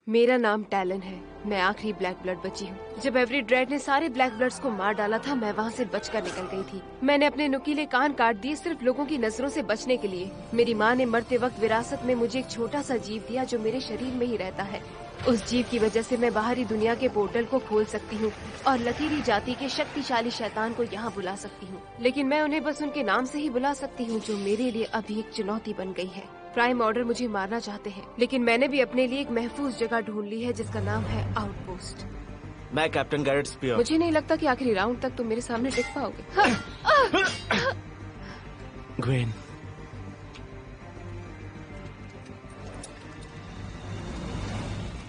मेरा नाम टैलन है। मैं आखिरी ब्लैक ब्लड बची हूँ। जब एवरी ड्रेड ने सारे ब्लैक ब्लड्स को मार डाला था, मैं वहाँ से बचकर निकल गई थी। मैंने अपने नुकीले कान काट दिए सिर्फ लोगों की नजरों से बचने के लिए। मेरी माँ ने मरते वक्त विरासत में मुझे एक छोटा सा जीव दिया जो मेरे शरीर में ही रहता है। उस जीव की वजह से मैं बाहरी दुनिया के पोर्टल को खोल सकती हूँ और लकीरी जाति के शक्तिशाली शैतान को यहाँ बुला सकती हूँ। लेकिन मैं उन्हें बस उनके नाम से ही बुला सकती हूँ, जो मेरे लिए अभी एक चुनौती बन गई है। प्राइम ऑर्डर मुझे मारना चाहते हैं, लेकिन मैंने भी अपने लिए एक महफूज जगह ढूंढ ली है जिसका नाम है आउटपोस्ट। मैं कैप्टन गैरेट स्पीयर। मुझे नहीं लगता कि आखिरी राउंड तक तुम मेरे सामने टिक पाओगे। ग्वेन,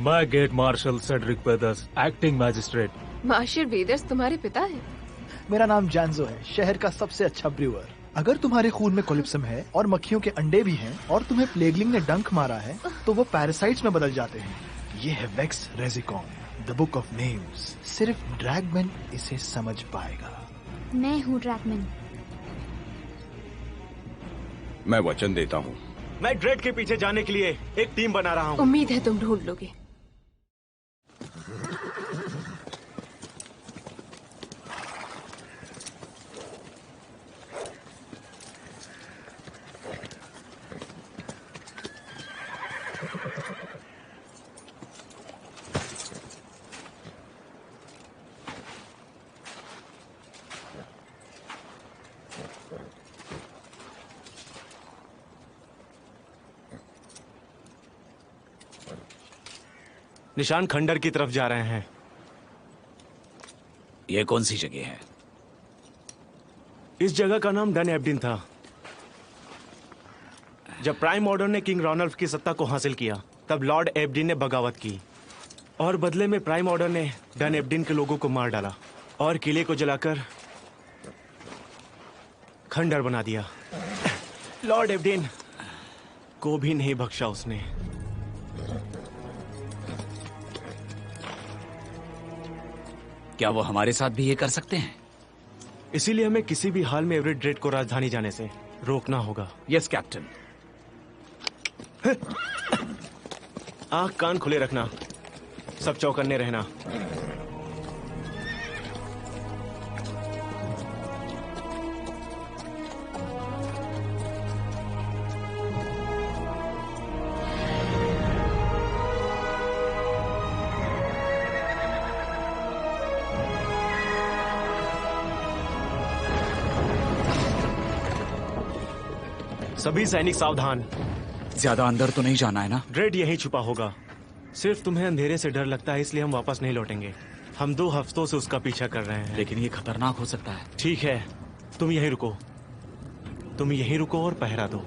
मैं गेट marshal Cedric Weathers, acting magistrate. Marshal Weathers तुम्हारे पिता हैं? मेरा नाम जैंजो है, शहर का सबसे अच्छा ब्रूअर। अगर तुम्हारे खून में कोलिप्सम है और मक्खियों के अंडे भी हैं और तुम्हें प्लेगलिंग ने डंक मारा है तो वो पैरासाइट्स में बदल जाते हैं। ये है वेक्स रेजिकॉन, द बुक ऑफ नेम्स। सिर्फ ड्रैगमैन इसे समझ पाएगा। मैं हूँ ड्रैगमैन। मैं वचन देता हूँ। मैं ड्रेड के पीछे जाने के लिए एक टीम बना रहा हूँ। उम्मीद है तुम ढूंढ लोगे। निशान खंडर की तरफ जा रहे हैं। ये कौन सी जगह है? इस जगह का नाम डन एब्डिन था। जब प्राइम ऑर्डर ने किंग रॉनल्फ की सत्ता को हासिल किया, तब लॉर्ड एब्डिन ने बगावत की और बदले में प्राइम ऑर्डर ने डन एब्डिन के लोगों को मार डाला और किले को जलाकर खंडर बना दिया। लॉर्ड एब्डिन को भी नहीं बख्शा उसने। क्या वो हमारे साथ भी ये कर सकते हैं? इसीलिए हमें किसी भी हाल में एवरी ड्रेड को राजधानी जाने से रोकना होगा। Yes captain. आंख कान खुले रखना, सब चौकन्ने रहना। सभी सैनिक सावधान। ज्यादा अंदर तो नहीं जाना है ना? ड्रेड यहीं छुपा होगा। सिर्फ तुम्हें अंधेरे से डर लगता है, इसलिए हम वापस नहीं लौटेंगे। हम 2 हफ्तों से उसका पीछा कर रहे हैं। लेकिन ये खतरनाक हो सकता है। ठीक है, तुम यहीं रुको। तुम यहीं रुको और पहरा दो।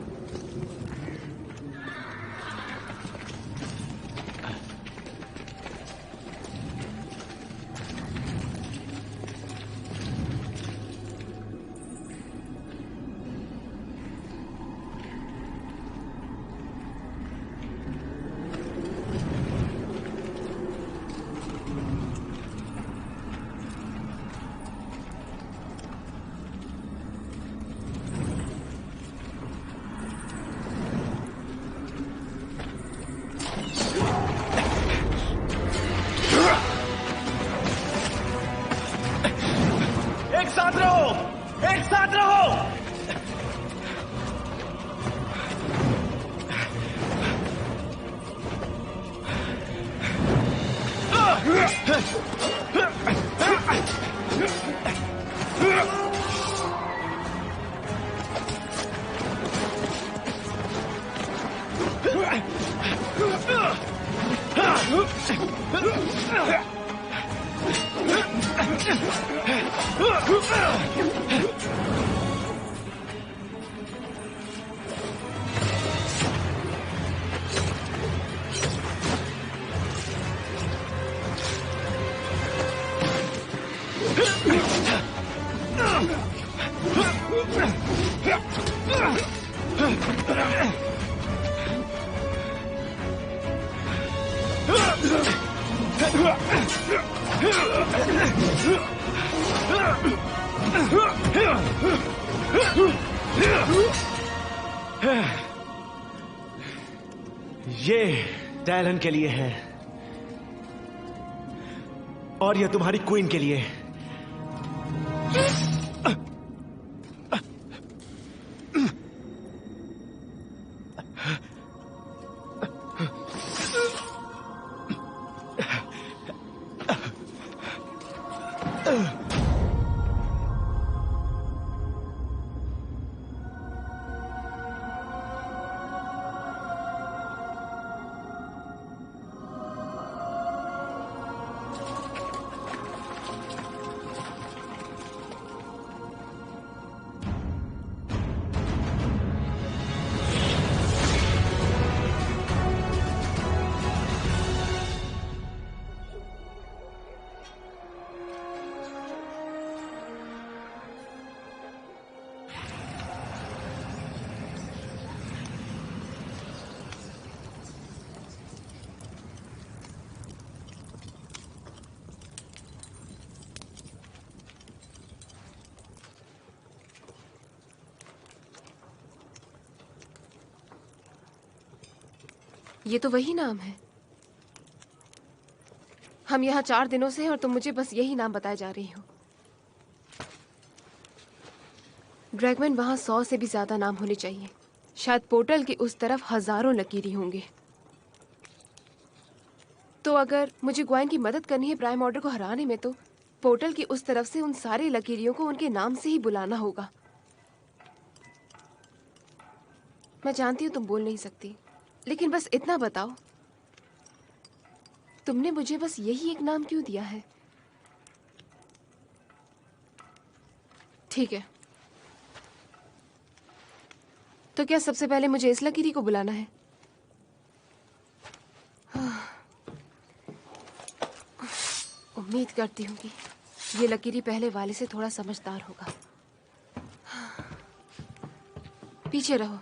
ये टैलन के लिए है। और यह तुम्हारी क्वीन के लिए। ये तो वही नाम है। हम यहाँ 4 दिनों से हैं और तुम मुझे बस यही नाम बताए जा रही हो। ड्रैगमैन, वहाँ 100 से भी ज्यादा नाम होने चाहिए। शायद पोर्टल की उस तरफ हजारों लकीरी होंगे। तो अगर मुझे ग्वाइन की मदद करनी है प्राइम ऑर्डर को हराने में, तो पोर्टल की उस तरफ से उन सारे लकीरियों को उनके नाम से ही बुलाना होगा। मैं जानती हूँ तुम बोल नहीं सकती, लेकिन बस इतना बताओ, तुमने मुझे बस यही एक नाम क्यों दिया है? ठीक है, तो क्या सबसे पहले मुझे इस लकीरी को बुलाना है? उम्मीद करती हूँ कि ये लकीरी पहले वाले से थोड़ा समझदार होगा। पीछे रहो।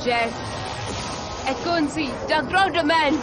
Jet, Ekonsi, Dagrodemand.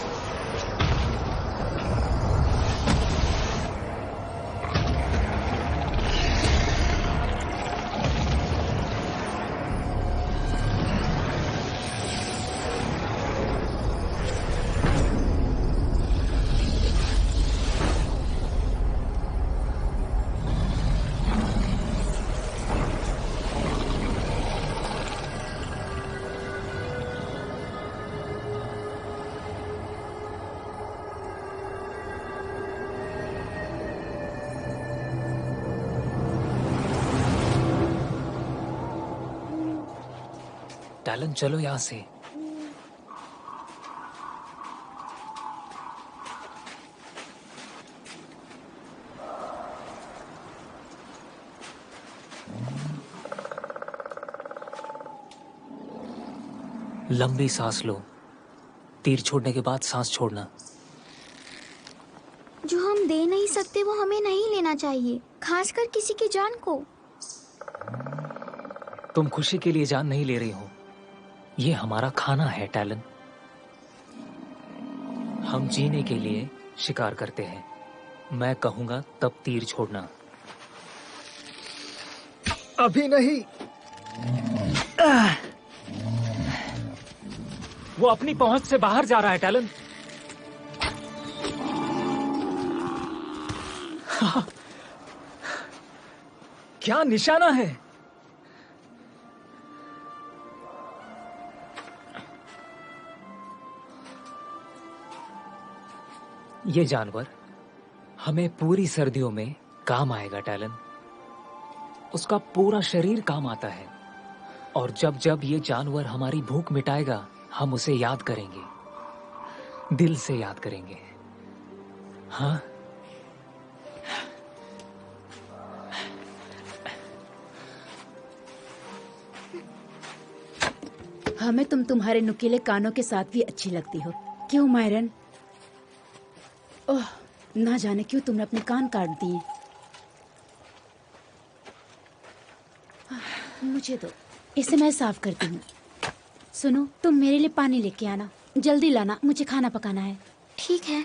टैलन, चलो यहाँ से। लंबी सांस लो। तीर छोड़ने के बाद सांस छोड़ना। जो हम दे नहीं सकते वो हमें नहीं लेना चाहिए, खासकर किसी की जान को। तुम खुशी के लिए जान नहीं ले रही हो, ये हमारा खाना है टैलन। हम जीने के लिए शिकार करते हैं। मैं कहूंगा तब तीर छोड़ना। अभी नहीं। वो अपनी पहुंच से बाहर जा रहा है टैलन। क्या निशाना है? ये जानवर हमें पूरी सर्दियों में काम आएगा टैलन। उसका पूरा शरीर काम आता है, और जब जब ये जानवर हमारी भूख मिटाएगा, हम उसे याद करेंगे, दिल से याद करेंगे। हाँ, हमें तुम तुम्हारे नुकीले कानों के साथ भी अच्छी लगती हो। क्यों मायरन? ओह, ना जाने क्यों तुमने अपने कान काट दिए। मुझे दो, इसे मैं साफ करती हूँ। सुनो, तुम मेरे लिए पानी लेके आना, जल्दी लाना, मुझे खाना पकाना है। ठीक है।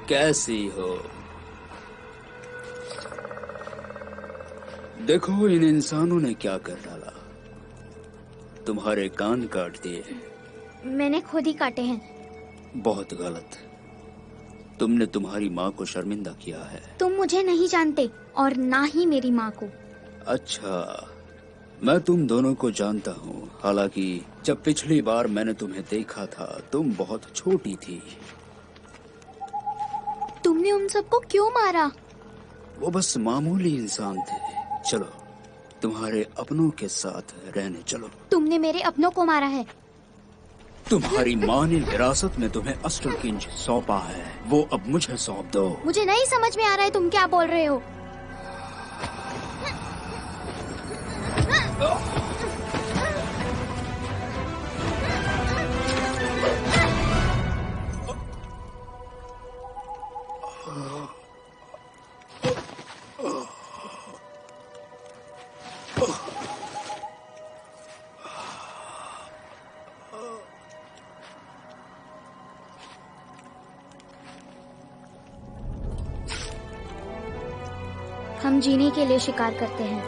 कैसी हो? देखो इन इंसानों ने क्या कर डाला। तुम्हारे कान काट दिए। मैंने खुद ही काटे हैं। बहुत गलत। तुमने तुम्हारी माँ को शर्मिंदा किया है। तुम मुझे नहीं जानते और ना ही मेरी माँ को। अच्छा, मैं तुम दोनों को जानता हूँ। हालांकि जब पिछली बार मैंने तुम्हें देखा था तुम बहुत छोटी थी। तुमने उन सबको क्यों मारा? वो बस मामूली इंसान थे। चलो तुम्हारे अपनों के साथ रहने चलो। तुमने मेरे अपनों को मारा है। तुम्हारी माँ ने विरासत में तुम्हें अस्ट्रकिंज सौंपा है, वो अब मुझे सौंप दो। मुझे नहीं समझ में आ रहा है तुम क्या बोल रहे हो। हम जीने के लिए शिकार करते हैं।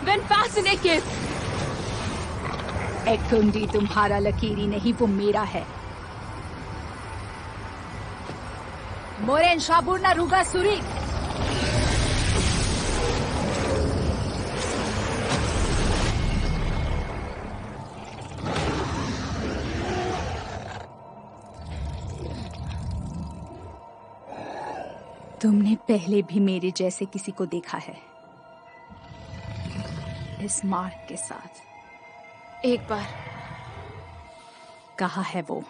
When fascinated. एक कुंडी तुम्हारा लकीरी नहीं, वो मेरा है। मोरेन शाबुरना रुगा सुरी। तुमने पहले भी मेरे जैसे किसी को देखा है इस मार्क के साथ? एक बार। कहा है वो?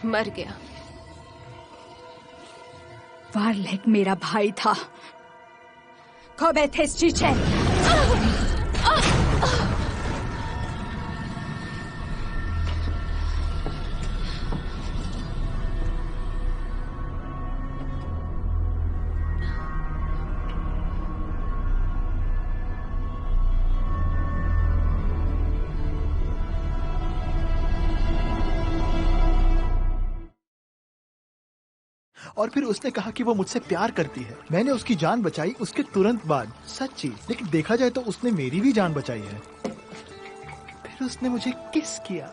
मर गया। वारलेक मेरा भाई था। कबे थे चीचे? और फिर उसने कहा कि वो मुझसे प्यार करती है। मैंने उसकी जान बचाई उसके तुरंत बाद। सच्ची, लेकिन देखा जाए तो उसने मेरी भी जान बचाई है। फिर उसने मुझे किस किया।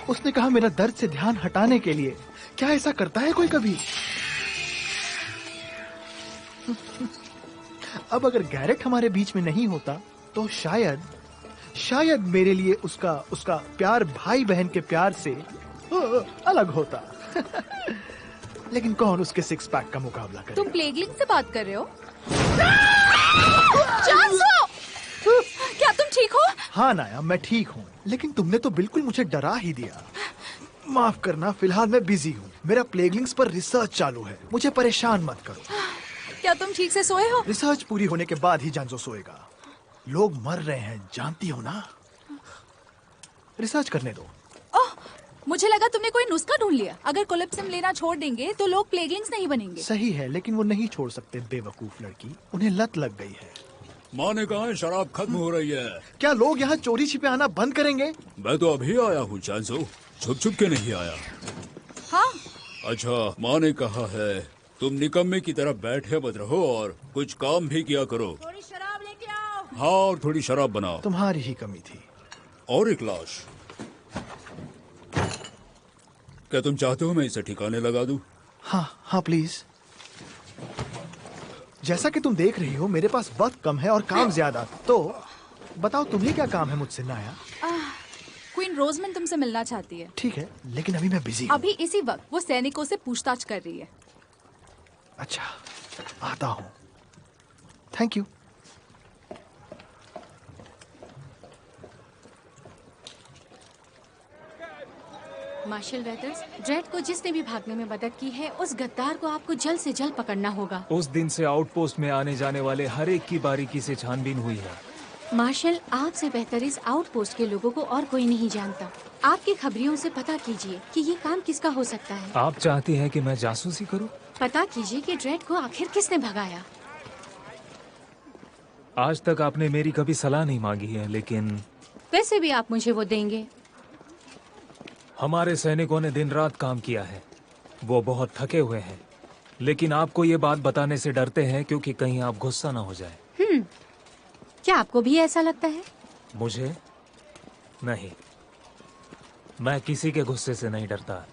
उसने कहा मेरा दर्द से ध्यान हटाने के लिए। क्या ऐसा करता है कोई कभी? अब अगर गैरेट हमारे बीच में नहीं होता तो शायद मेरे लिए उसका प्यार भाई बहन के प्यार से अलग होता। लेकिन कौन उसके सिक्स पैक का मुकाबला करे? तुम प्लेगलिंग से बात कर रहे हो? क्या तुम ठीक हो? हाँ नाया, मैं ठीक हूँ, लेकिन तुमने तो बिल्कुल मुझे डरा ही दिया। माफ करना, फिलहाल मैं बिजी हूँ। मेरा प्लेगलिंग्स पर रिसर्च चालू है। मुझे परेशान मत करो। क्या तुम ठीक से सोए हो? रिसर्च पूरी होने के बाद ही जानजो सोएगा। लोग मर रहे हैं, जानती हो ना। रिसर्च करने दो। मुझे लगा तुमने कोई नुस्खा ढूंढ लिया। अगर कोलिप्सिम लेना छोड़ देंगे तो लोग प्लेगलिंग्स नहीं बनेंगे। सही है, लेकिन वो नहीं छोड़ सकते। बेवकूफ लड़की, उन्हें लत लग गई है। माँ ने कहा शराब खत्म हो रही है। क्या लोग यहाँ चोरी छिपे आना बंद करेंगे? मैं तो अभी आया हूँ चांसो, छुप छुप के नहीं आया। हाँ। अच्छा, माँ ने कहा है तुम निकम्मे की तरह बैठे मत रहो और कुछ काम भी किया करो। थोड़ी शराब लेके आओ। हाँ, और थोड़ी शराब बनाओ। तुम्हारी ही कमी थी। और एक लाश। क्या तुम चाहते हो मैं इसे ठिकाने लगा दूं? हाँ प्लीज। जैसा कि तुम देख रही हो मेरे पास वक्त कम है और काम ज्यादा। तो बताओ तुम्हें क्या काम है मुझसे नाया? क्वीन रोजमेंट तुमसे मिलना चाहती है। ठीक है, लेकिन अभी मैं बिजी हूँ। अभी इसी वक्त वो सैनिकों से पूछताछ कर रही है। अच्छा, आता हूँ। Thank you. Marshal Weathers, Dread को जिसने भी भागने में मदद की है उस गद्दार को आपको जल्द से जल्द पकड़ना होगा। उस दिन से आउटपोस्ट में आने जाने वाले हर एक की बारीकी से छानबीन हुई है। मार्शल, आपसे बेहतर इस आउटपोस्ट के लोगों को और कोई नहीं जानता। आपकी खबरियों से पता कीजिए कि ये काम किसका हो सकता है। आप चाहती हैं कि मैं जासूसी करूं? पता कीजिए कि ड्रेड को आखिर किसने भगाया। आज तक आपने मेरी कभी सलाह नहीं मांगी है, लेकिन वैसे भी आप मुझे वो देंगे। हमारे सैनिकों ने दिन रात काम किया है, वो बहुत थके हुए हैं, लेकिन आपको ये बात बताने से डरते हैं क्योंकि कहीं आप गुस्सा ना हो जाए। क्या आपको भी ऐसा लगता है? मुझे नहीं, मैं किसी के गुस्से से नहीं डरता।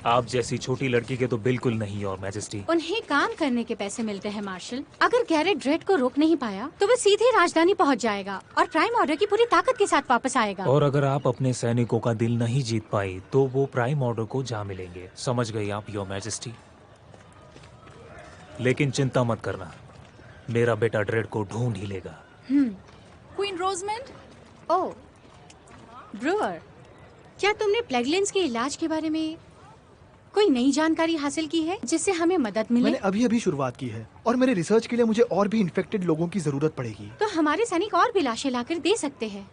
आप जैसी छोटी लड़की के तो बिल्कुल नहीं, योर मैजेस्टी। उन्हें काम करने के पैसे मिलते हैं मार्शल। अगर गैरेट ड्रेड को रोक नहीं पाया तो वो सीधे राजधानी पहुंच जाएगा और प्राइम ऑर्डर की पूरी ताकत के साथ वापस आएगा। और अगर आप अपने सैनिकों का दिल नहीं जीत पाई तो वो प्राइम ऑर्डर को जा मिलेंगे। समझ गई आप, योर मैजेस्टी? लेकिन चिंता मत करना, मेरा बेटा ड्रेड को ढूंढ ही लेगा। क्वीन रोजमेंड। ओह ब्रूअर, क्या तुमने प्लेगलेंस के इलाज के बारे में कोई नई जानकारी हासिल की है जिससे हमें मदद मिले? मैंने अभी शुरुआत की है और मेरे रिसर्च के लिए मुझे और भी इन्फेक्टेड लोगों की जरूरत पड़ेगी। तो हमारे सैनिक और भी लाशें लाकर दे सकते हैं।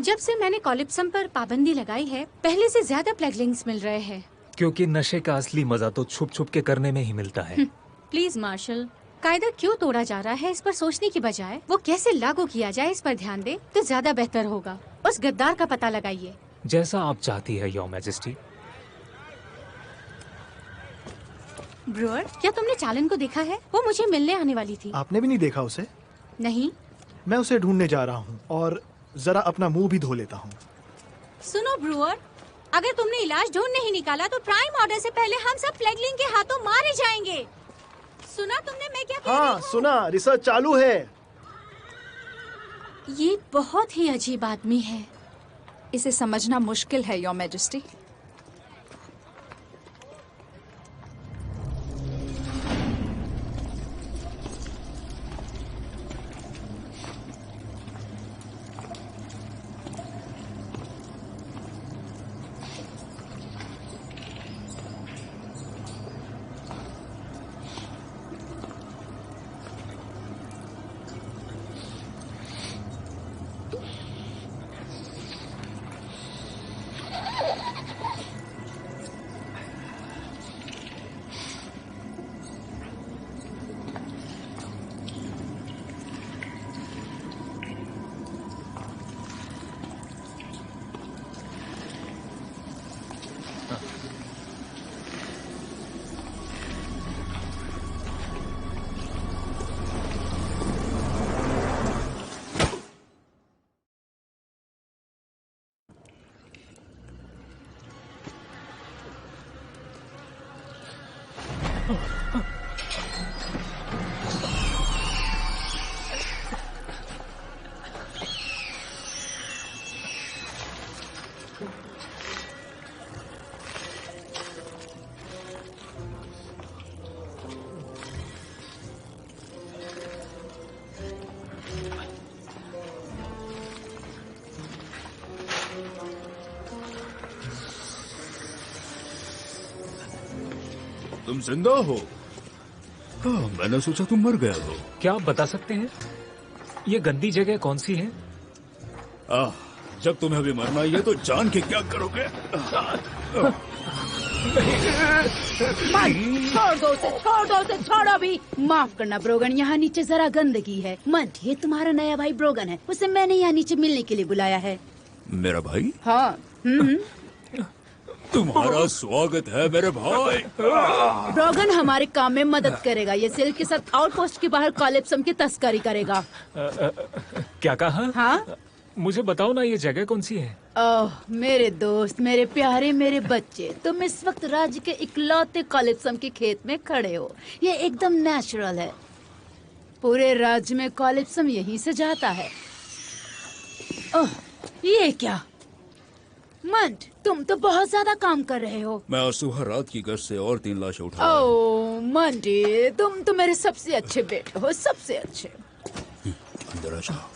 जब से मैंने कॉलिप्सम पर पाबंदी लगाई है, पहले से ज्यादा प्लेगलिंग्स मिल रहे हैं। क्योंकि नशे का असली मजा तो छुप छुप के करने में ही मिलता है। प्लीज मार्शल, कायदा क्यों तोड़ा जा रहा है इस पर सोचने की बजाय वो कैसे लागू किया जाए इस पर ध्यान दे तो ज्यादा बेहतर होगा। उस गद्दार का पता लगाइए। जैसा आप चाहती है, योर मैजेस्टी। ब्रूअर, क्या तुमने चालन को देखा है? वो मुझे मिलने आने वाली थी। आपने भी नहीं देखा उसे? नहीं। मैं उसे ढूंढने जा रहा हूँ और जरा अपना मुंह भी धो लेता हूँ। सुनो ब्रूअर, अगर तुमने इलाज ढूंढ नहीं निकाला तो प्राइम ऑर्डर से पहले हम सब प्लेगलिंग के हाथों मारे जाएंगे। सुना तुमने मैं क्या कह रही हूँ? सुना, रिसर्च चालू है। ये बहुत ही अजीब आदमी है। इसे समझना मुश्किल है, योर मैजेस्टी। तुम जिंदा हो? मैंने सोचा तुम मर गया हो। क्या आप बता सकते हैं ये गंदी जगह कौन सी है? जब तुम्हें अभी मरना ही है तो जान के क्या करोगे? छोड़ दो छोड़ो भी। माफ करना ब्रोगन, यहाँ नीचे जरा गंदगी है। मंट, ये तुम्हारा नया भाई ब्रोगन है, उसे मैंने यहाँ नीचे मिलने के लिए बुलाया है। मेरा भाई? हाँ। तुम्हारा स्वागत है मेरे भाई। ब्रोगन हमारे काम में मदद करेगा। ये सिल्क के साथ आउटपोस्ट के बाहर कॉलिप्सम की तस्करी करेगा। क्या कहा? हाँ, मुझे बताओ ना, ये जगह कौन सी है? ओह मेरे दोस्त, मेरे प्यारे, मेरे बच्चे, तुम इस वक्त राज्य के इकलौते कॉलिप्सम के खेत में खड़े हो। ये एकदम नेचुरल है। पूरे राज्य में कॉलिप्सम यहीं से जाता है। ओह ये क्या मंट, तुम तो बहुत ज्यादा काम कर रहे हो। मैं आज सुबह रात की गश्त से और 3 लाशें उठा। ओह मंटी, तुम तो मेरे सबसे अच्छे बेटे हो, सबसे अच्छे। अंदर आ जाओ।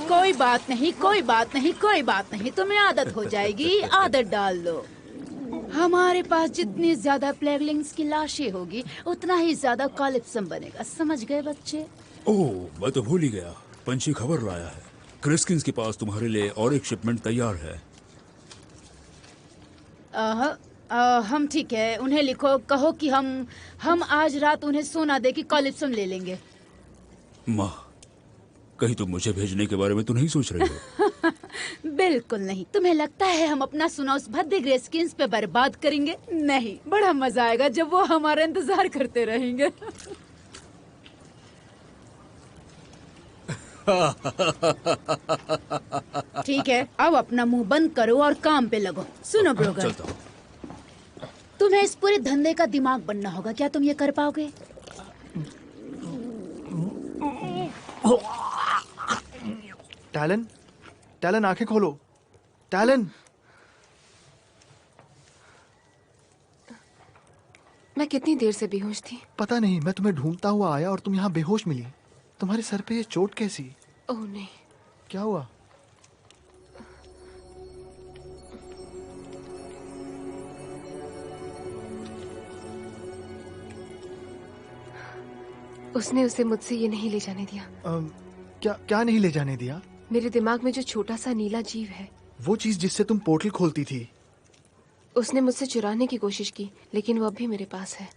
कोई बात नहीं, कोई बात नहीं, कोई बात नहीं, तुम्हें आदत हो जाएगी। आदत डाल लो। हमारे पास जितनी ज्यादा प्लेगलिंग्स की लाशें होगी उतना ही ज्यादा कॉलिप्सम बनेगा। समझ गए बच्चे? ओह मैं तो भूल ही गया, पंछी खबर लाया है। क्रिस्किंस के पास तुम्हारे लिए और एक शिपमेंट तैयार है। हम ठीक है, उन्हें लिखो, कहो कि हम आज रात उन्हें सोना दे कि कॉलिप्सम ले लेंगे। माँ, कहीं तुम मुझे भेजने के बारे में तो नहीं सोच रही हो? बिल्कुल नहीं। तुम्हें लगता है हम अपना सोना उस भद्दे ग्रेस्किंस पे बर्बाद करेंगे? नहीं, बड़ा मजा आएगा जब वो हमारा इंतजार करते रहेंगे। ठीक है, अब अपना मुंह बंद करो और काम पे लगो। सुनो ब्रोगर, तुम्हें इस पूरे धंधे का दिमाग बनना होगा। क्या तुम ये कर पाओगे? टैलन, टैलन आंखें खोलो। टैलन, मैं कितनी देर से बेहोश थी? पता नहीं, मैं तुम्हें ढूंढता हुआ आया और तुम यहाँ बेहोश मिली। तुम्हारे सर पे ये चोट कैसी? ओह नहीं। क्या हुआ? उसने उसे मुझसे ये नहीं ले जाने दिया। क्या नहीं ले जाने दिया? मेरे दिमाग में जो छोटा सा नीला जीव है, वो चीज जिससे तुम पोर्टल खोलती थी। उसने मुझसे चुराने की कोशिश की, लेकिन वो अब भी मेरे पास है।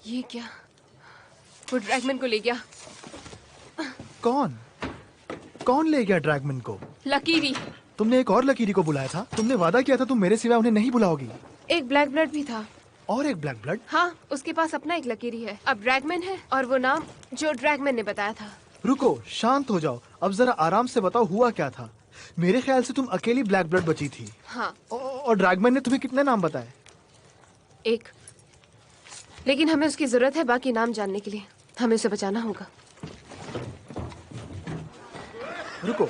ये क्या? वो ड्रैगमैन को ले गया। कौन ले गया ड्रैगमैन को? लकीरी। तुमने एक और लकीरी को बुलाया था। तुमने वादा किया था तुम मेरे सिवा उन्हें नहीं बुलाओगी। एक ब्लैक ब्लड भी था। और एक ब्लैक ब्लड? हाँ, उसके पास अपना एक लकीरी है। अब ड्रैगमैन है, और वो नाम जो ड्रैगमैन ने बताया था। रुको, शांत हो जाओ। अब जरा आराम से बताओ हुआ क्या था। मेरे ख्याल से तुम अकेली ब्लैक ब्लड बची थी। हाँ। और ड्रैगमैन ने तुम्हें कितने नाम बताए? एक, लेकिन हमें उसकी जरूरत है बाकी नाम जानने के लिए। हमें उसे बचाना होगा। रुको,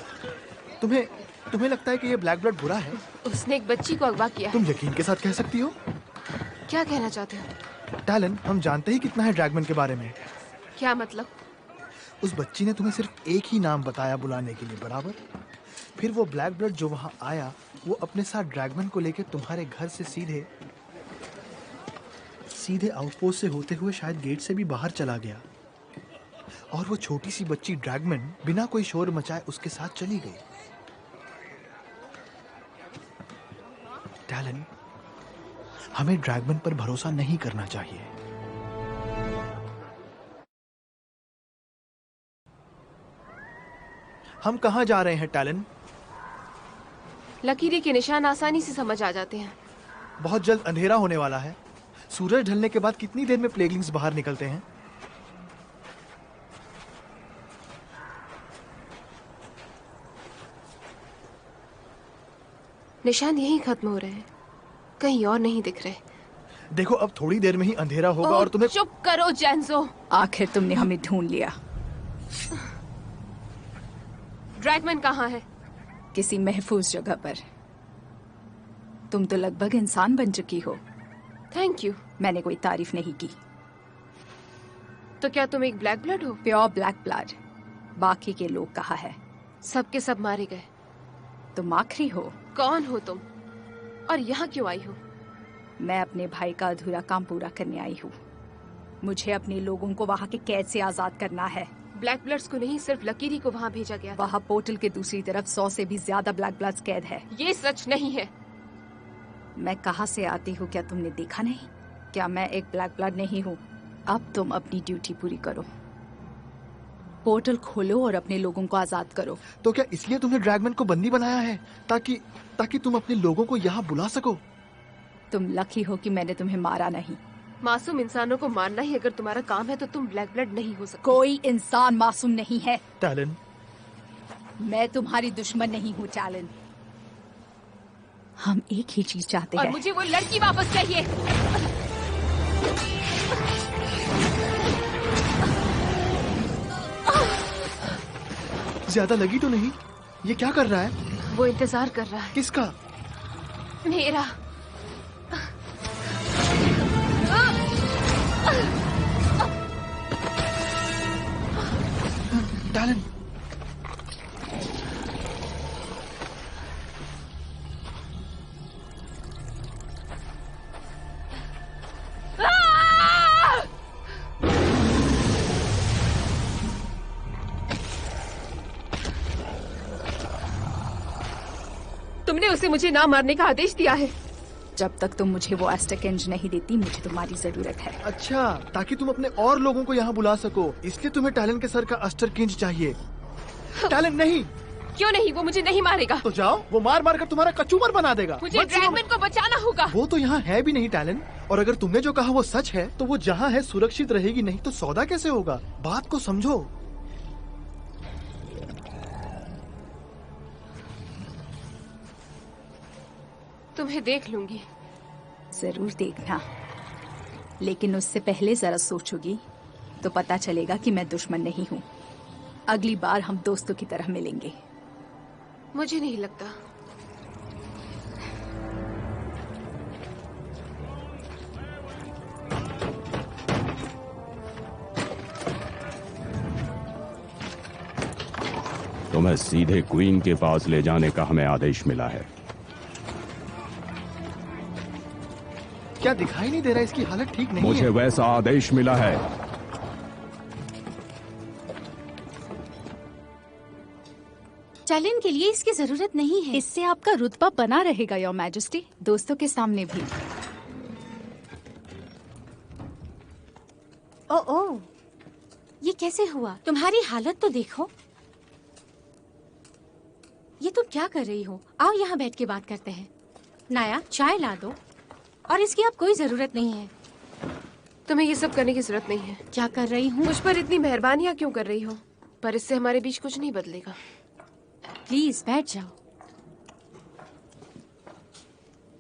तुम्हें लगता है कि ये ब्लैक ब्लड बुरा है? उसने एक बच्ची को अगवा किया। तुम यकीन के साथ कह सकती हो? क्या कहना चाहते हो? टैलन, हम जानते ही कितना है ड्रैगमैन के बारे में। क्या मतलब? उस बच्ची ने तुम्हें सिर्फ एक ही नाम बताया बुलाने के लिए, बराबर? फिर वो ब्लैक ब्लड जो वहां आया, वो अपने साथ ड्रैगमैन को लेकर तुम्हारे घर से सीधे आउटपोस्ट से होते हुए शायद गेट से भी बाहर चला गया। और वो छोटी सी बच्ची ड्रैगमैन बिना कोई शोर मचाए उसके साथ चली गई। टैलन, हमें ड्रैगमैन पर भरोसा नहीं करना चाहिए। हम कहाँ जा रहे हैं टैलन? लकीरी के निशान आसानी से समझ आ जाते हैं। बहुत जल्द अंधेरा होने वाला है। सूरज ढलने के बाद कितनी देर में प्लेगलिंग्स बाहर निकलते हैं? निशान यहीं खत्म हो रहे हैं, कहीं और नहीं दिख रहे। देखो, अब थोड़ी देर में ही अंधेरा होगा और तुम्हें... चुप करो जैंसो। आखिर तुमने हमें ढूंढ लिया। ड्रैगमैन कहाँ है? किसी महफूज जगह पर। तुम तो लगभग इंसान बन चुकी हो। Thank you. मैंने कोई तारीफ नहीं की। तो क्या तुम एक ब्लैक ब्लड हो? Pure black blood. बाकी के लोग कहाँ है? सब के सब मारे गए। तुम आखिरी हो। कौन हो तुम और यहाँ क्यों आई हो? मैं अपने भाई का अधूरा काम पूरा करने आई हूँ। मुझे अपने लोगों को वहाँ के कैद से आजाद करना है। ब्लैक ब्लड्स को नहीं, सिर्फ लकीरी को वहाँ भेजा गया। वहाँ पोर्टल के दूसरी तरफ 100 से भी ज्यादा ब्लैक ब्लड्स कैद है। ये सच नहीं है। मैं कहाँ से आती हूँ क्या तुमने देखा नहीं? क्या मैं एक ब्लैक ब्लड नहीं हूँ? अब तुम अपनी ड्यूटी पूरी करो। पोर्टल खोलो और अपने लोगों को आजाद करो। तो क्या इसलिए तुमने ड्रैगमैन को बंदी बनाया है, ताकि तुम अपने लोगों को यहाँ बुला सको? तुम लकी हो कि मैंने तुम्हें मारा नहीं। मासूम इंसानों को मारना ही अगर तुम्हारा काम है तो तुम ब्लैक ब्लड नहीं हो सकते। कोई इंसान मासूम नहीं है। टैलन, मैं तुम्हारी दुश्मन नहीं हूँ टैलन। हम एक ही चीज चाहते हैं। और मुझे वो लड़की वापस चाहिए। ज्यादा लगी तो नहीं? ये क्या कर रहा है? वो इंतजार कर रहा है। किसका? मेरा। टैलन, तुमने उसे मुझे ना मारने का आदेश दिया है। जब तक तुम मुझे वो एस्टेकेंज नहीं देती, मुझे तुम्हारी जरूरत है। अच्छा, ताकि तुम अपने और लोगों को यहाँ बुला सको, इसलिए तुम्हें टैलेंट के सर का अस्टरकिंज चाहिए। टैलेंट नहीं। क्यों नहीं? वो मुझे नहीं मारेगा। तो जाओ, वो मार मार कर तुम्हारा कचूमर बना देगा। मुझे ड्रैगमैन को बचाना होगा। वो तो यहाँ है भी नहीं टैलेंट, और अगर तुमने जो कहा वो सच है तो वो जहाँ है सुरक्षित रहेगी, नहीं तो सौदा कैसे होगा? बात को समझो। तुम्हें देख लूंगी। जरूर देखना, लेकिन उससे पहले जरा सोचोगी तो पता चलेगा कि मैं दुश्मन नहीं हूँ। अगली बार हम दोस्तों की तरह मिलेंगे। मुझे नहीं लगता। तुम्हें सीधे क्वीन के पास ले जाने का हमें आदेश मिला है। क्या दिखाई नहीं दे रहा? इसकी हालत ठीक नहीं मुझे है। वैसा आदेश मिला है। टैलेंट के लिए इसकी जरूरत नहीं है। इससे आपका रुतबा बना रहेगा योर मैजेस्टी, दोस्तों के सामने भी। ओ, ये कैसे हुआ? तुम्हारी हालत तो देखो। ये तुम क्या कर रही हो? आओ यहाँ बैठ के बात करते हैं। नाया, चाय ला दो। और इसकी अब कोई जरूरत नहीं है। तुम्हें ये सब करने की जरूरत नहीं है। क्या कर रही हूँ? मुझ पर इतनी मेहरबानियाँ क्यों कर रही हो? पर इससे हमारे बीच कुछ नहीं बदलेगा। प्लीज बैठ जाओ।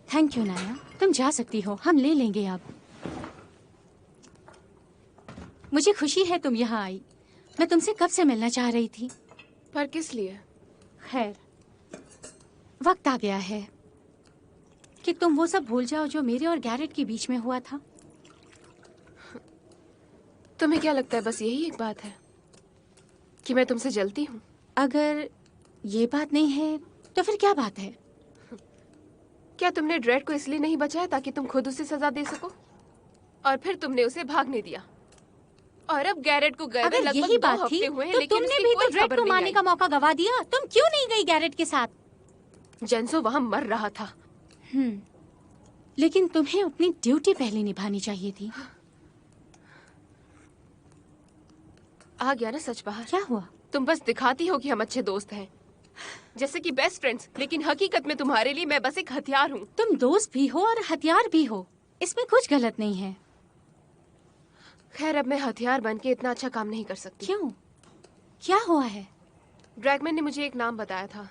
थैंक यू नाया, तुम जा सकती हो। हम ले लेंगे अब। मुझे खुशी है तुम यहाँ आई। मैं तुमसे कब से मिलना चाह रही थी। पर किस लिए? खैर, वक्त आ गया है कि तुम वो सब भूल जाओ जो मेरे और गैरेट के बीच में हुआ था। तुम्हें क्या लगता है बस यही एक बात है कि मैं तुमसे जलती हूँ? अगर ये बात नहीं है तो फिर क्या बात है? क्या तुमने ड्रेड को इसलिए नहीं बचाया ताकि तुम खुद उसे सजा दे सको? और फिर तुमने उसे भागने दिया। और अब गैरेट को गए अगर यही बात थी तो तुमने भी तो ड्रेड को मारने का मौका गवा दिया। तुम क्यों नहीं गई गैरेट के साथ? जेंसो वहाँ मर रहा था। लेकिन तुम्हें अपनी ड्यूटी पहले निभानी चाहिए थी। आ गया ना सच बाहर। क्या हुआ? तुम बस दिखाती हो कि हम अच्छे दोस्त हैं, जैसे कि बेस्ट फ्रेंड्स, लेकिन हकीकत में तुम्हारे लिए मैं बस एक हथियार हूँ। तुम दोस्त भी हो और हथियार भी हो, इसमें कुछ गलत नहीं है। खैर, अब मैं हथियार बन के इतना अच्छा काम नहीं कर सकती। क्यों? क्या हुआ है? ड्रैगमैन ने मुझे एक नाम बताया था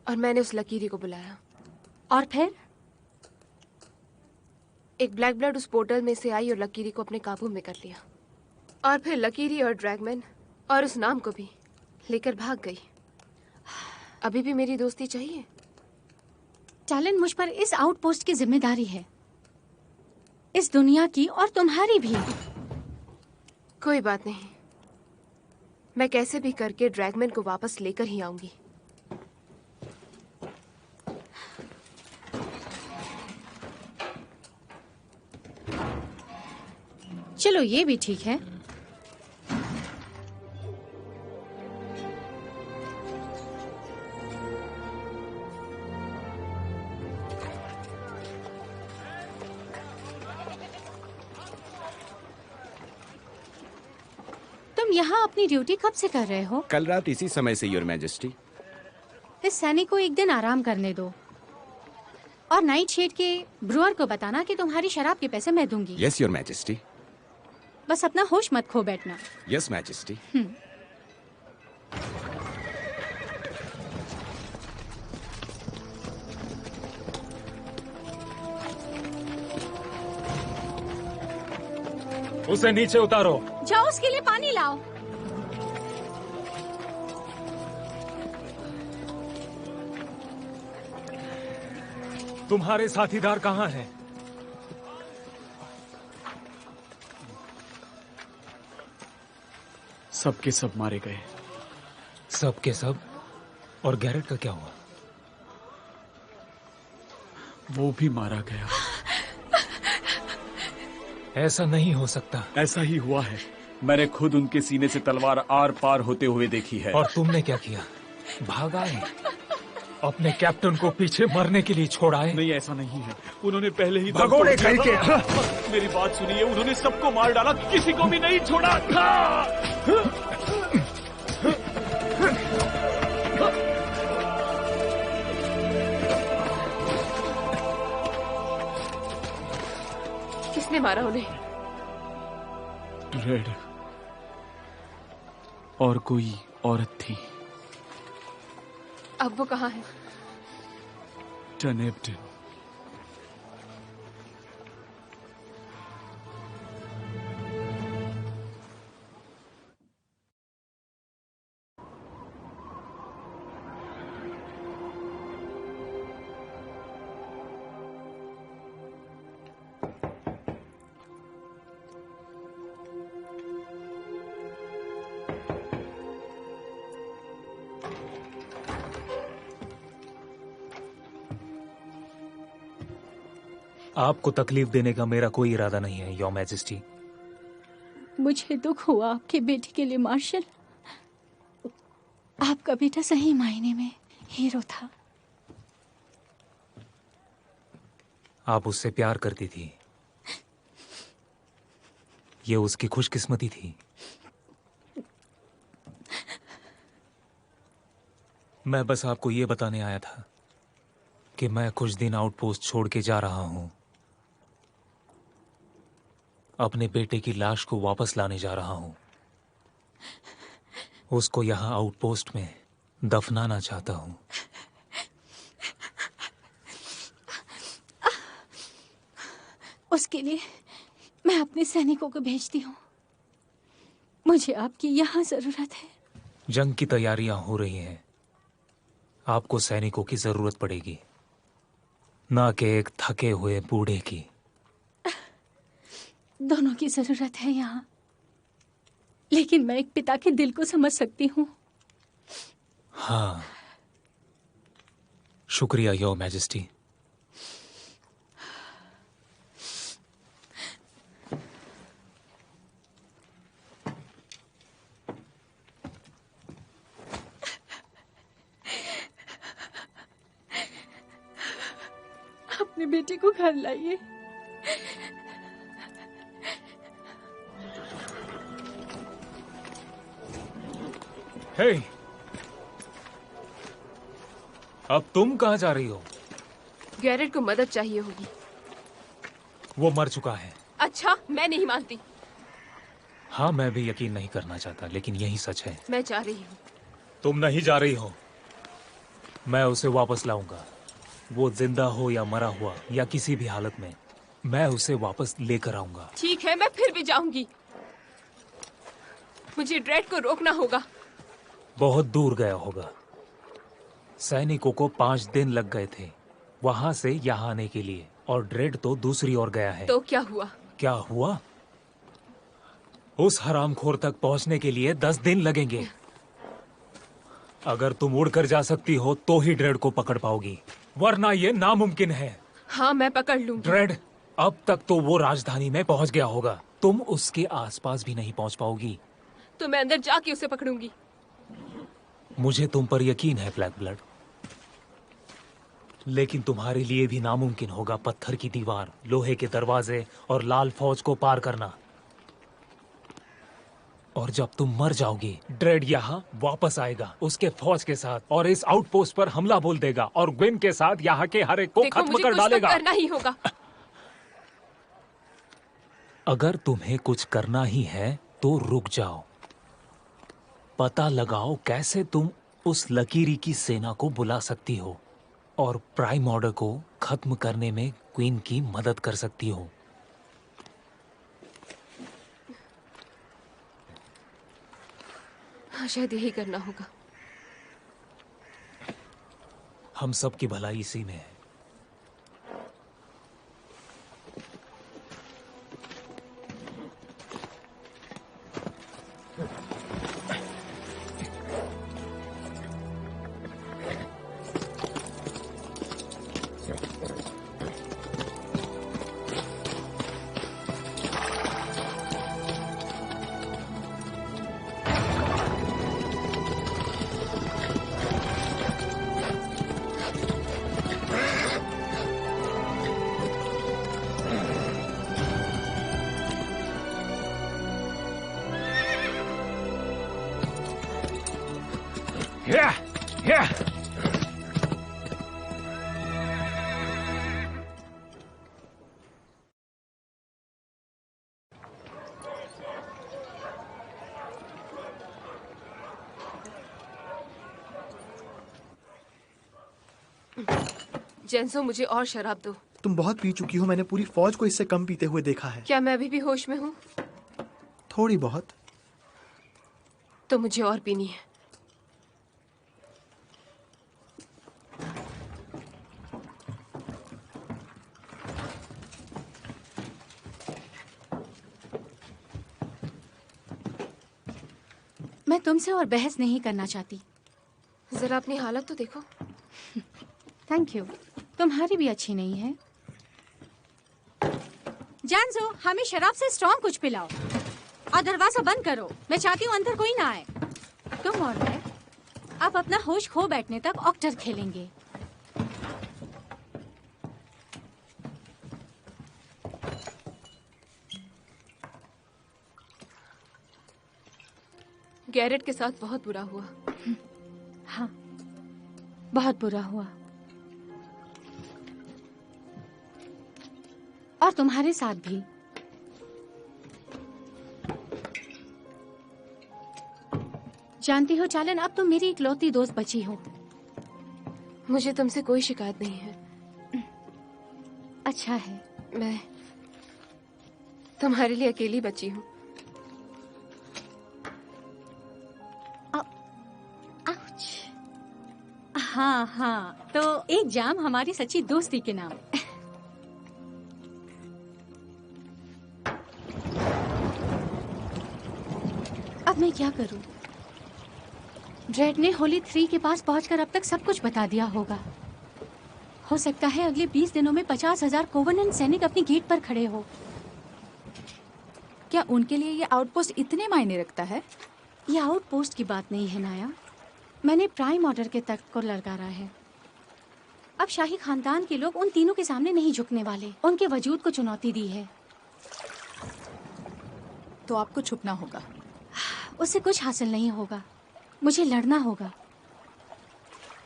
और मैंने उस लकीरी को बुलाया। और फिर? एक ब्लैक ब्लड उस पोर्टल में से आई और लकीरी को अपने काबू में कर लिया। और फिर लकीरी और ड्रैगमैन और उस नाम को भी लेकर भाग गई। अभी भी मेरी दोस्ती चाहिए? टैलेंट, मुझ पर इस आउटपोस्ट की जिम्मेदारी है, इस दुनिया की और तुम्हारी भी। कोई बात नहीं, मैं कैसे भी करके ड्रैगमैन को वापस लेकर ही आऊंगी। चलो, ये भी ठीक है। तुम यहाँ अपनी ड्यूटी कब से कर रहे हो? कल रात इसी समय से, योर मैजेस्टी। इस सैनिक को एक दिन आराम करने दो और नाइट शेड के ब्रूअर को बताना कि तुम्हारी शराब के पैसे मैं दूंगी। Yes your majesty. बस अपना होश मत खो बैठना। Yes majesty. उसे नीचे उतारो। जाओ, उसके लिए पानी लाओ। तुम्हारे साथीदार कहाँ हैं? सब के सब मारे गए। सब के सब? और गैरेट का क्या हुआ? वो भी मारा गया। ऐसा नहीं हो सकता। ऐसा ही हुआ है। मैंने खुद उनके सीने से तलवार आर पार होते हुए देखी है। और तुमने क्या किया? भागा है? अपने कैप्टन को पीछे मरने के लिए छोड़ा है? नहीं, ऐसा नहीं है। उन्होंने पहले ही भगोड़े कहीं के। मेरी बात सुनिए, उन्होंने सबको मार डाला, किसी को भी नहीं छोड़ा। किसने मारा उन्हें? रेड और कोई औरत थी। अब वो कहाँ है? डन एब्डन। आपको तकलीफ देने का मेरा कोई इरादा नहीं है, योर मैजेस्टी। मुझे दुख हुआ आपके बेटे के लिए मार्शल। आपका बेटा सही मायने में हीरो था। आप उससे प्यार करती थी, ये उसकी खुशकिस्मती थी। मैं बस आपको ये बताने आया था कि मैं कुछ दिन आउटपोस्ट छोड़ के जा रहा हूं। अपने बेटे की लाश को वापस लाने जा रहा हूं। उसको यहां आउटपोस्ट में दफनाना चाहता हूं। उसके लिए मैं अपने सैनिकों को भेजती हूँ। मुझे आपकी यहाँ जरूरत है। जंग की तैयारियां हो रही हैं। आपको सैनिकों की जरूरत पड़ेगी, ना कि एक थके हुए बूढ़े की। दोनों की जरूरत है यहाँ, लेकिन मैं एक पिता के दिल को समझ सकती हूँ। हाँ, शुक्रिया योर मैजेस्टी। अपने बेटे को घर लाइए। हे, अब तुम कहाँ जा रही हो? गैरेट को मदद चाहिए होगी। वो मर चुका है। अच्छा, मैं नहीं मानती। हाँ, मैं भी यकीन नहीं करना चाहता, लेकिन यही सच है। मैं जा रही हूँ। तुम नहीं जा रही हो। मैं उसे वापस लाऊंगा। वो जिंदा हो या मरा हुआ या किसी भी हालत में, मैं उसे वापस लेकर आऊंगा। ठीक है, मैं फिर भी जाऊंगी। मुझे ड्रेड को रोकना होगा। बहुत दूर गया होगा। सैनिकों को 5 दिन लग गए थे वहां से यहाँ आने के लिए, और ड्रेड तो दूसरी ओर गया है। तो क्या हुआ? क्या हुआ? उस हरामखोर तक पहुंचने के लिए 10 दिन लगेंगे। अगर तुम उड़कर जा सकती हो तो ही ड्रेड को पकड़ पाओगी, वरना ये नामुमकिन है। हाँ, मैं पकड़ लूंगी। ड्रेड अब तक तो वो राजधानी में पहुंच गया होगा। तुम उसके आसपास भी नहीं पहुंच पाओगी। तो मैं अंदर जाके उसे पकड़ूंगी। मुझे तुम पर यकीन है ब्लैक ब्लड, लेकिन तुम्हारे लिए भी नामुमकिन होगा पत्थर की दीवार, लोहे के दरवाजे और लाल फौज को पार करना। और जब तुम मर जाओगी, ड्रेड यहाँ वापस आएगा उसके फौज के साथ, और इस आउटपोस्ट पर हमला बोल देगा और ग्विन के साथ यहाँ के हर एक को खत्म कर डालेगा। करना ही होगा। अगर तुम्हें कुछ करना ही है तो रुक जाओ। पता लगाओ कैसे तुम उस लकीरी की सेना को बुला सकती हो और प्राइम ऑर्डर को खत्म करने में क्वीन की मदद कर सकती हो। हाँ, शायद यही करना होगा। हम सब की भलाई इसी में है। जेंसो, मुझे और शराब दो। तुम बहुत पी चुकी हो, मैंने पूरी फौज को इससे कम पीते हुए देखा है। क्या मैं अभी भी होश में हूँ? थोड़ी बहुत। तो मुझे और पीनी है। मैं तुमसे और बहस नहीं करना चाहती। जरा अपनी हालत तो देखो। Thank you. तुम्हारी भी अच्छी नहीं है। जानसो, हमें शराब से स्ट्रॉन्ग कुछ पिलाओ और दरवाजा बंद करो। मैं चाहती हूँ अंदर कोई ना आए। तुम और मैं अब अपना होश खो बैठने तक ऑक्टर खेलेंगे। गैरेट के साथ बहुत बुरा हुआ। हाँ, बहुत बुरा हुआ। और तुम्हारे साथ भी। जानती हो चालन, अब तुम मेरी इकलौती दोस्त बची हो। मुझे तुमसे कोई शिकायत नहीं है। अच्छा है। मैं तुम्हारे लिए अकेली बची हूँ। हाँ हाँ, तो एक जाम हमारी सच्ची दोस्ती के नाम। अब मैं क्या करूं? ड्रेड ने होली 3 के पास पहुंचकर अब तक सब कुछ बता दिया होगा। हो सकता है अगले 20 दिनों में 50,000 कोवेनेंट सैनिक अपनी गेट पर खड़े हो। क्या उनके लिए ये आउटपोस्ट इतने मायने रखता है? ये आउटपोस्ट की बात नहीं है नाया। मैंने प्राइम ऑर्डर के तख्त को ललकारा है। अब शाही खानदान के लोग उन तीनों के सामने नहीं झुकने वाले। उनके वजूद को चुनौती दी है। तो आपको छुपना होगा। उससे कुछ हासिल नहीं होगा। मुझे लड़ना होगा।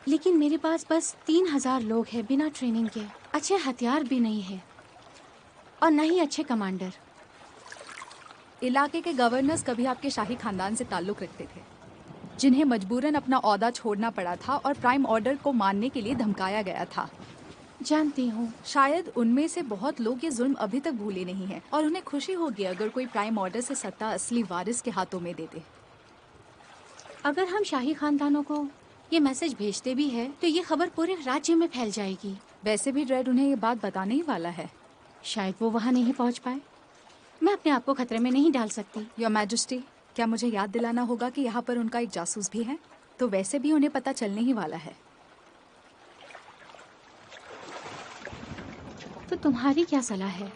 लेकिन मेरे पास बस 3,000 लोग हैं बिना ट्रेनिंग के। अच्छे हथियार भी नहीं है और न ही अच्छे कमांडर। इलाके के गवर्नर्स कभी आपके शाही खानदान से ताल्लुक रखते थे, जिन्हें मजबूरन अपना ओहदा छोड़ना पड़ा था और प्राइम ऑर्डर को मानने के लिए धमकाया गया था। जानती हूँ, शायद उनमें से बहुत लोग ये जुल्म अभी तक भूले नहीं हैं और उन्हें खुशी होगी अगर कोई प्राइम ऑर्डर से सत्ता असली वारिस के हाथों में दे दे। अगर हम शाही खानदानों को ये मैसेज भेजते भी है तो ये खबर पूरे राज्य में फैल जाएगी। वैसे भी ड्रेड उन्हें ये बात बताने ही वाला है। शायद वो वहाँ नहीं पहुँच पाए। मैं अपने आप को खतरे में नहीं डाल सकती। योर मैजेस्टी, क्या मुझे याद दिलाना होगा कि यहाँ पर उनका एक जासूस भी है? तो वैसे भी उन्हें पता चलने ही वाला है। तो तुम्हारी क्या सलाह है?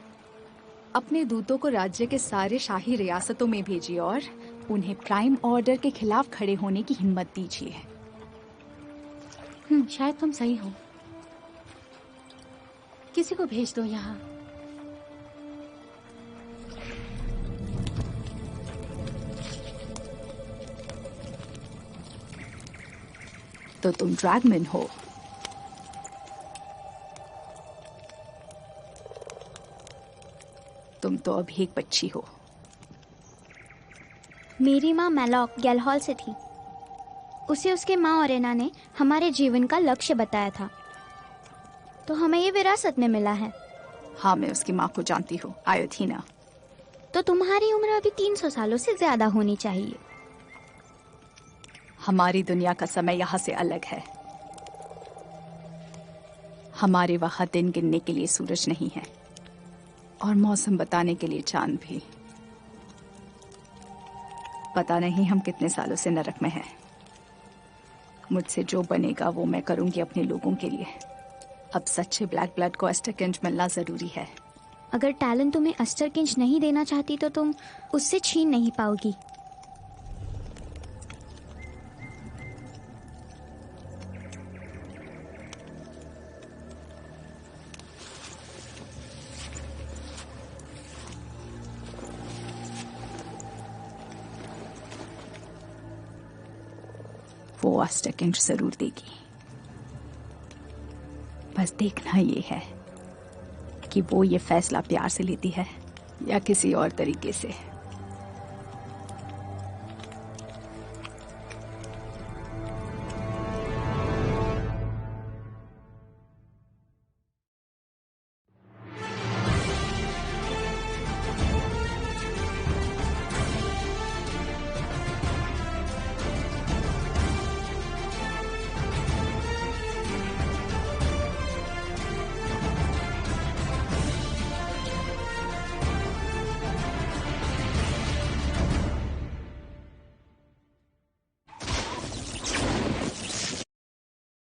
अपने दूतों को राज्य के सारे शाही रियासतों में भेजिए और उन्हें प्राइम ऑर्डर के खिलाफ खड़े होने की हिम्मत दीजिए। शायद तुम सही हो। किसी को भेज दो यहाँ। तो तुम ड्रैगमैन हो। तुम तो अभी एक बच्ची हो। मेरी माँ मैलॉक गैलहॉल से थी। उसे उसके माँ ओरेना ने हमारे जीवन का लक्ष्य बताया था, तो हमें ये विरासत में मिला है। हाँ, मैं उसकी माँ को जानती हूँ, आयोथीना। तो तुम्हारी उम्र अभी 300 सालों से ज्यादा होनी चाहिए। हमारी दुनिया का समय यहाँ से अलग है। हमारे वहाँ दिन गिनने के लिए सूरज नहीं है और मौसम बताने के लिए चांद भी। पता नहीं हम कितने सालों से नरक में हैं। मुझसे जो बनेगा वो मैं करूंगी अपने लोगों के लिए। अब सच्चे ब्लैक ब्लड को एस्टरकिंज मिलना जरूरी है। अगर टैलन तुम्हें एस्टरकिंज नहीं देना चाहती तो तुम उससे छीन नहीं पाओगी। वो वो अस्टेकेंट जरूर देगी। बस देखना ये है कि वो ये फैसला प्यार से लेती है या किसी और तरीके से।